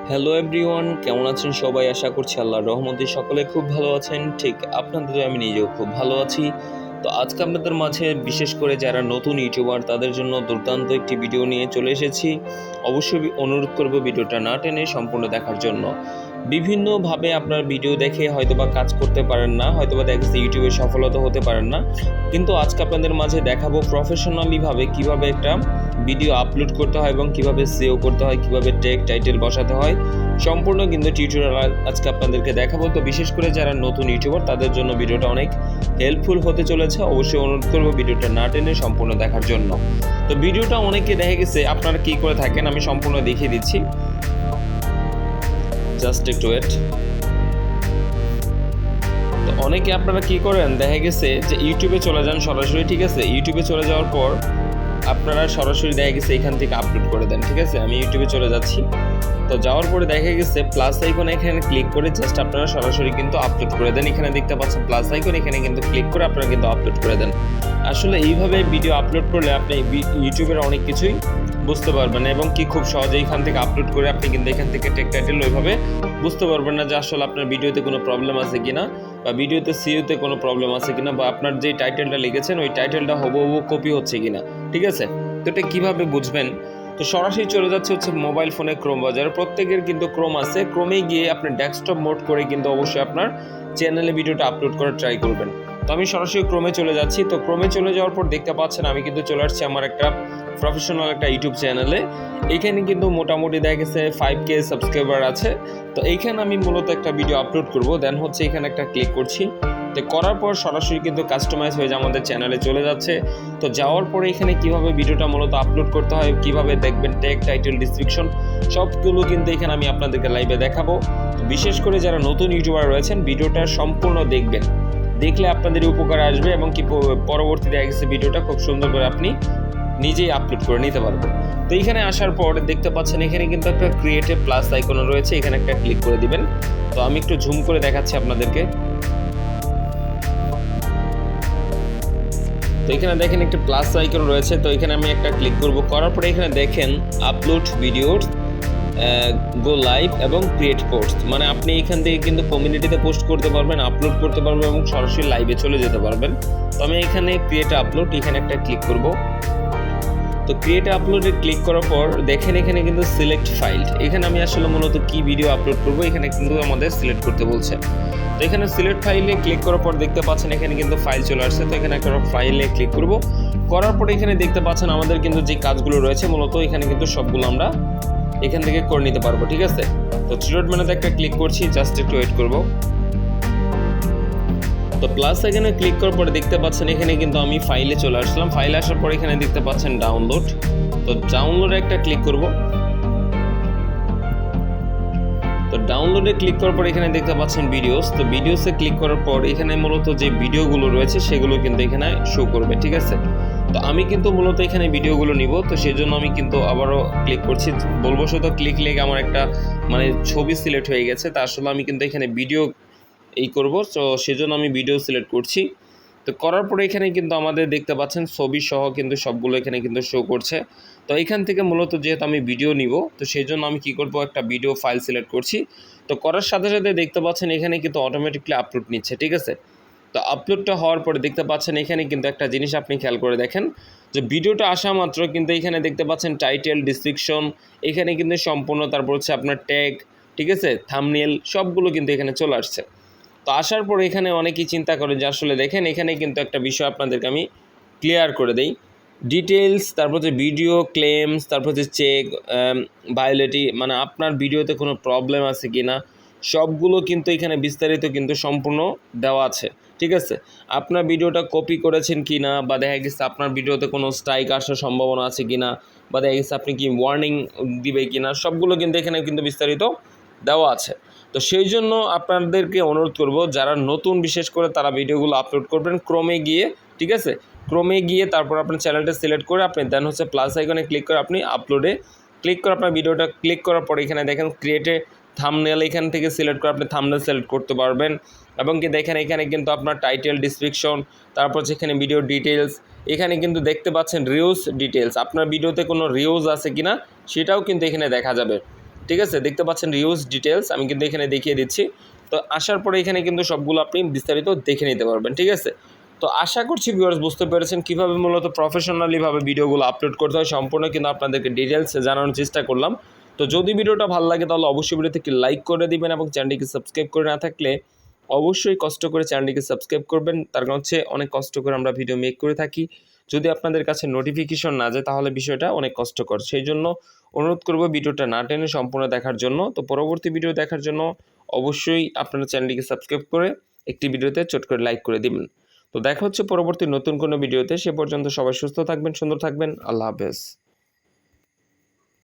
Hello everyone, কেমন আছেন সবাই? আশা করছি আল্লাহর রহমতে সকলে খুব ভালো আছেন। ঠিক আপনাদের আমি নিজেও খুব ভালো আছি। তো আজকে আপনাদের মাঝে বিশেষ করে যারা নতুন ইউটিউবার তাদের জন্য দুর্দান্ত একটি ভিডিও নিয়ে চলে এসেছি। অবশ্যই অনুরোধ করব ভিডিওটা না টেনে সম্পূর্ণ দেখার জন্য। বিভিন্নভাবে আপনার ভিডিও দেখে হয়তোবা কাজ করতে পারেন না, হয়তোবা দেখা যাচ্ছে ইউটিউবে সফলতা হতে পারেন না, কিন্তু আজকে আপনাদের মাঝে দেখাবো প্রফেশনালিভাবে কিভাবে একটা ভিডিও আপলোড করতে হয় এবং কিভাবে সেও করতে হয়, কিভাবে টেক টাইটেল বসাতে হয়, সম্পূর্ণ কিন্তু টিউটোরিয়াল আজকে আপনাদেরকে দেখাবো। তো বিশেষ করে যারা নতুন ইউটিউবার তাদের জন্য ভিডিওটা অনেক হেল্পফুল হতে চলেছে। অবশ্যই অনুরোধ করবো ভিডিওটা না টেনে সম্পূর্ণ দেখার জন্য। তো ভিডিওটা অনেকে দেখে গেছে, আপনারা কি করে থাকেন আমি সম্পূর্ণ দেখিয়ে দিচ্ছি, জাস্ট একটু ওয়েট। তো অনেকে আপনারা কি করেন, দেখা গেছে যে ইউটিউবে চলে যান সরাসরি, ঠিক আছে? ইউটিউবে চলে যাওয়ার পর আপনারা সরাসরি দেখা গেছে এখান থেকে আপলোড করে দেন, ঠিক আছে? আমি ইউটিউবে চলে যাচ্ছি। তো যাওয়ার পরে দেখা গেছে প্লাস আইকন, এখানে ক্লিক করে জাস্ট আপনারা সরাসরি কিন্তু আপলোড করে দেন। এখানে দেখতে পাচ্ছেন প্লাস আইকন, এখানে কিন্তু ক্লিক করে আপনারা কিন্তু আপলোড করে দেন। আসলে এইভাবে ভিডিও আপলোড করলে আপনি ইউটিউবের অনেক কিছুই বুঝতে পারবেন এবং কি খুব সহজে এখান থেকে আপলোড করে আপনি কিন্তু এখান থেকে টেক টাইটেল ওইভাবে বুঝতে পারবেন না যে আসলে আপনার ভিডিওতে কোনো প্রবলেম আছে কিনা, বা ভিডিওতে সিইওতে কোনো প্রবলেম আছে কিনা, বা আপনার যে টাইটেলটা লিখেছেন ওই টাইটেলটা হুবহু কপি হচ্ছে কিনা, ঠিক আছে? তো এটা কীভাবে বুঝবেন? তো সরাসরি চলে যাচ্ছে হচ্ছে মোবাইল ফোনে ক্রোম বাজার, প্রত্যেকের কিন্তু ক্রোম আছে। ক্রোমে গিয়ে আপনি ডেস্কটপ মোড করে কিন্তু অবশ্যই আপনার চ্যানেলে ভিডিওটা আপলোড করার ট্রাই করবেন। তো আমি সরাসরি ক্রোমে চলে যাচ্ছি। তো ক্রোমে চলে যাওয়ার পর দেখতে পাচ্ছেন আমি কিন্তু চলে আসছি আমার একটা প্রফেশনাল একটা ইউটিউব চ্যানেলে। এইখানে কিন্তু মোটামুটি দেখা গেছে 5K সাবস্ক্রাইবার আছে। তো এইখানে আমি মূলত একটা ভিডিও আপলোড করব, দেন হচ্ছে এখানে একটা ক্লিক করছি। তো করার পর সরাসরি কিন্তু কাস্টমাইজ হয়ে আমাদের চ্যানেলে চলে যাচ্ছে। তো যাওয়ার পরে এখানে কিভাবে ভিডিওটা মূলত আপলোড করতে হয়, কিভাবে দেখবেন ট্যাগ টাইটেল ডিসক্রিপশন সবগুলো কিন্তু এখানে আমি আপনাদেরকে লাইভে দেখাবো। বিশেষ করে যারা নতুন ইউটিউবার রয়েছেন ভিডিওটা সম্পূর্ণ দেখবেন, দেখলে আপনাদের উপকার আসবে এবং কি পরবর্তী দেখা গেছে ভিডিওটা খুব সুন্দর করে আপনি নিজেই আপলোড করে নিতে পারবেন। তো এখানে আসার পর দেখতে পাচ্ছেন এখানে কিন্তু একটা ক্রিয়েটিভ প্লাস আইকন রয়েছে, এখানে একটা ক্লিক করে দিবেন। তো আমি একটু জুম করে দেখাচ্ছি আপনাদেরকে। তো এখানে দেখেন একটা প্লাস আইকন রয়েছে, তো এখানে আমি একটা ক্লিক করব। করার পরে এখানে দেখেন আপলোড ভিডিওস, গো লাইভ এবং ক্রিয়েট পোস্ট, মানে আপনি এখান থেকে কিন্তু কমিউনিটিতে পোস্ট করতে পারবেন, আপলোড করতে পারবেন এবং সরাসরি লাইভে চলে যেতে পারবেন। তো আমি এখানে ক্রিয়েট আপলোড এখানে একটা ক্লিক করব। তো ক্রিয়েট আপলোডে ক্লিক করার পর দেখেন এখানে কিন্তু সিলেক্ট ফাইল, এখানে আমি আসলে মূলত কি ভিডিও আপলোড করব এখানে কিন্তু আমাদের সিলেক্ট করতে বলছে। তো এখানে সিলেক্ট ফাইলে ক্লিক করার পর দেখতে পাচ্ছেন এখানে কিন্তু ফাইল চলে আসছে। তো এখানে একটা ফাইলে ক্লিক করব। করার পরে এখানে দেখতে পাচ্ছেন আমাদের কিন্তু যে কাজগুলো রয়েছে মূলত এখানে কিন্তু সবগুলো আমরা এখান থেকে করে নিতে পারবো, ঠিক আছে? তো থ্রি ডট মেনুতে একটা ক্লিক করছি, জাস্ট একটু ওয়েট করব। তো প্লাস এখানে ক্লিক করার পরে দেখতে পাচ্ছেন এখানে কিন্তু আমি ফাইলে চলে আসলাম। ফাইলে আসার পর এখানে দেখতে পাচ্ছেন ডাউনলোড। তো ডাউনলোডে একটা ক্লিক করব। তো ডাউনলোডে ক্লিক করার পর এখানে দেখতে পাচ্ছেন ভিডিওস। তো ভিডিওসে ক্লিক করার পর এখানে মূলত যে ভিডিওগুলো রয়েছে সেগুলো কিন্তু এখানে শো করবে, ঠিক আছে? তো আমি কিন্তু মূলত এখানে ভিডিওগুলো নিব, তো সেই জন্য আমি কিন্তু আবারও ক্লিক করছি। বলবো শুধু ক্লিক লেগে আমার একটা মানে ছবি সিলেক্ট হয়ে গেছে, তা আসলে আমি কিন্তু এখানে ভিডিও করব, তো সেজন্য আমি ভিডিও সিলেক্ট করছি। তো করার পরে এখানে কিন্তু আমাদের দেখতে পাচ্ছেন ছবি সহ কিন্তু সবগুলো এখানে কিন্তু শো করছে। তো এখান থেকে মূলত যেহেতু আমি ভিডিও নিব, তো সেই জন্য আমি কি করব, একটা ভিডিও ফাইল সিলেক্ট করছি। তো করার সাথে সাথে দেখতে পাচ্ছেন এখানে কিন্তু অটোমেটিকলি আপলোড নিচ্ছে, ঠিক আছে? তো আপলোডটা হওয়ার পরে দেখতে পাচ্ছেন এখানে কিন্তু একটা জিনিস আপনি খেয়াল করে দেখেন যে ভিডিওটা আসা মাত্র কিন্তু এখানে দেখতে পাচ্ছেন টাইটেল ডিসক্রিপশন, এখানে কিন্তু সম্পূর্ণ, তারপর হচ্ছে আপনার ট্যাগ, ঠিক আছে, থাম্বনেল সবগুলো কিন্তু এখানে চলে আসছে। তো আসার পর এখানে অনেকেই চিন্তা করে যে আসলে দেখেন এখানে কিন্তু একটা বিষয় আপনাদেরকে আমি ক্লিয়ার করে দেই, ডিটেলস, তারপর হচ্ছে ভিডিও ক্লেমস, তারপর হচ্ছে চেক ভায়োলেটি, মানে আপনার ভিডিওতে কোনো প্রবলেম আছে কি না সবগুলো কিন্তু এখানে বিস্তারিত কিন্তু সম্পূর্ণ দেওয়া আছে, ঠিক আছে? আপনার ভিডিওটা কপি করেছেন কি না, বা দেখা গেছে আপনার ভিডিওতে কোনো স্ট্রাইক আসার সম্ভাবনা আছে কি না, বা দেখা গেছে আপনি কি ওয়ার্নিং দিবে কি না, সবগুলো কিন্তু এখানে কিন্তু বিস্তারিত দেওয়া আছে। তো সেই জন্য আপনাদেরকে অনুরোধ করব যারা নতুন বিশেষ করে তারা ভিডিওগুলো আপলোড করবেন ক্রমে গিয়ে, ঠিক আছে? ক্রমে গিয়ে তারপর আপনার চ্যানেলটা সিলেক্ট করে আপনি দেন হচ্ছে প্লাস আইকনে ক্লিক করে আপনি আপলোডে ক্লিক করে আপনার ভিডিওটা ক্লিক করার পরে এখানে দেখেন ক্রিয়েটে থাম্বনেল, এখান থেকে সিলেক্ট করে আপনি থাম্বনেল সিলেক্ট করতে পারবেন। এবং কি দেখেন এখানে কিন্তু আপনার টাইটেল ডিসক্রিপশন, তারপর যেখানে ভিডিও ডিটেলস, এখানে কিন্তু দেখতে পাচ্ছেন রিউজ ডিটেলস, আপনার ভিডিওতে কোনো রিউজ আছে কিনা সেটাও কিন্তু এখানে দেখা যাবে। ঠিক আছে, দেখতে পাচ্ছেন রিউজ ডিটেলস, আমি কিন্তু এখানে দেখিয়ে দিচ্ছি। তো আসার পরে এখানে কিন্তু সবগুলো আপনি বিস্তারিত দেখে নিতে পারবেন। ঠিক আছে, তো আশা করছি ভিউয়ার্স বুঝতে পেরেছেন কীভাবে মূলত প্রফেশনালিভাবে ভিডিওগুলো আপলোড করতে হয়, সম্পূর্ণ কিন্তু আপনাদেরকে ডিটেলসে জানানোর চেষ্টা করলাম। তো যদি ভিডিওটা ভালো লাগে তাহলে অবশ্যই ভিডিওতে একটি লাইক করে দিবেন এবং চ্যানেলটিকে সাবস্ক্রাইব করে না থাকলে অবশ্যই কষ্ট করে চ্যানেলটিকে সাবস্ক্রাইব করবেন। তার কারণ হচ্ছে অনেক কষ্ট করে আমরা ভিডিও মেক করে থাকি, যদি আপনাদের কাছে নোটিফিকেশন না যায় তাহলে বিষয়টা অনেক কষ্টকর। সেই জন্য অনুরোধ করব ভিডিওটা না টেনে সম্পূর্ণ দেখার জন্য। তো পরবর্তী ভিডিও দেখার জন্য অবশ্যই আপনারা চ্যানেলটিকে সাবস্ক্রাইব করে একটি ভিডিওতে চট করে লাইক করে দিবেন। তো দেখা হচ্ছে পরবর্তী নতুন কোনো ভিডিওতে। সে পর্যন্ত সবাই সুস্থ থাকবেন, সুন্দর থাকবেন। আল্লাহ হাফেজ।